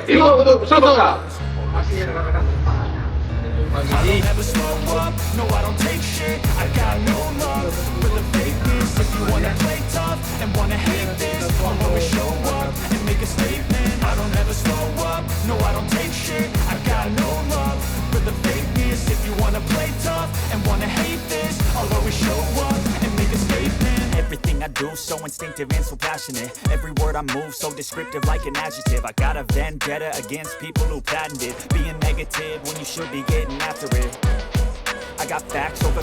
Ini untuk bersama. Masih rekan-rekan. I don't ever slow up, no I don't take shit. I got no love for the fakeness. If you wanna play tough and wanna hate this, I'll always show up and make a statement. I don't ever slow up, no I don't take shit. I got no love for the fakeness. If you wanna play tough and wanna hate this, I'll always show up and make a statement. Everything I do so instinctive and so passionate. Every word I move so descriptive like an adjective. I got a vendetta against people who patented being negative when you should be getting after it. I got facts over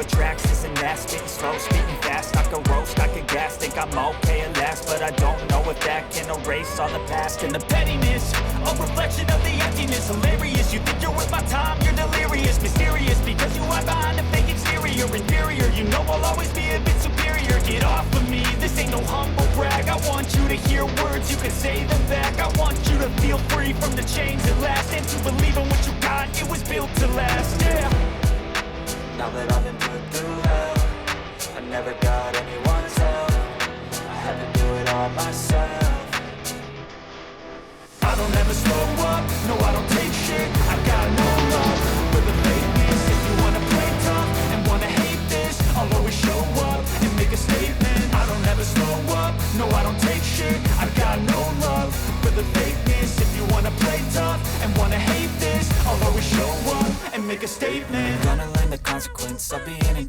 tracks. This and that, spitting slow, speaking fast. I could roast, I could gas, think I'm okay at last, but I don't know if that can erase all the past and the pettiness. A reflection of the emptiness, hilarious. You think you're worth my time, you're delirious, mysterious, because you hide behind a fake exterior. Inferior, you know I'll always be a bit superior. Get off of me, this ain't no humble brag. I want you to hear words, you can say them back. I want you to feel free from the chains at last, and to believe in what you got, it was built to last, yeah. Now that I've been put through hell, I never got anyone's help. I had to do it all myself. I don't ever slow up, no I don't take shit. I got no love for the fakeness. If you wanna play tough and wanna hate this, I'll always show up and make a statement. I don't ever slow up, no I don't take shit. I got no love for the fakeness. If you wanna play tough and wanna hate this, I'll always show up and make a statement. Gonna learn the consequence of being inconsequential.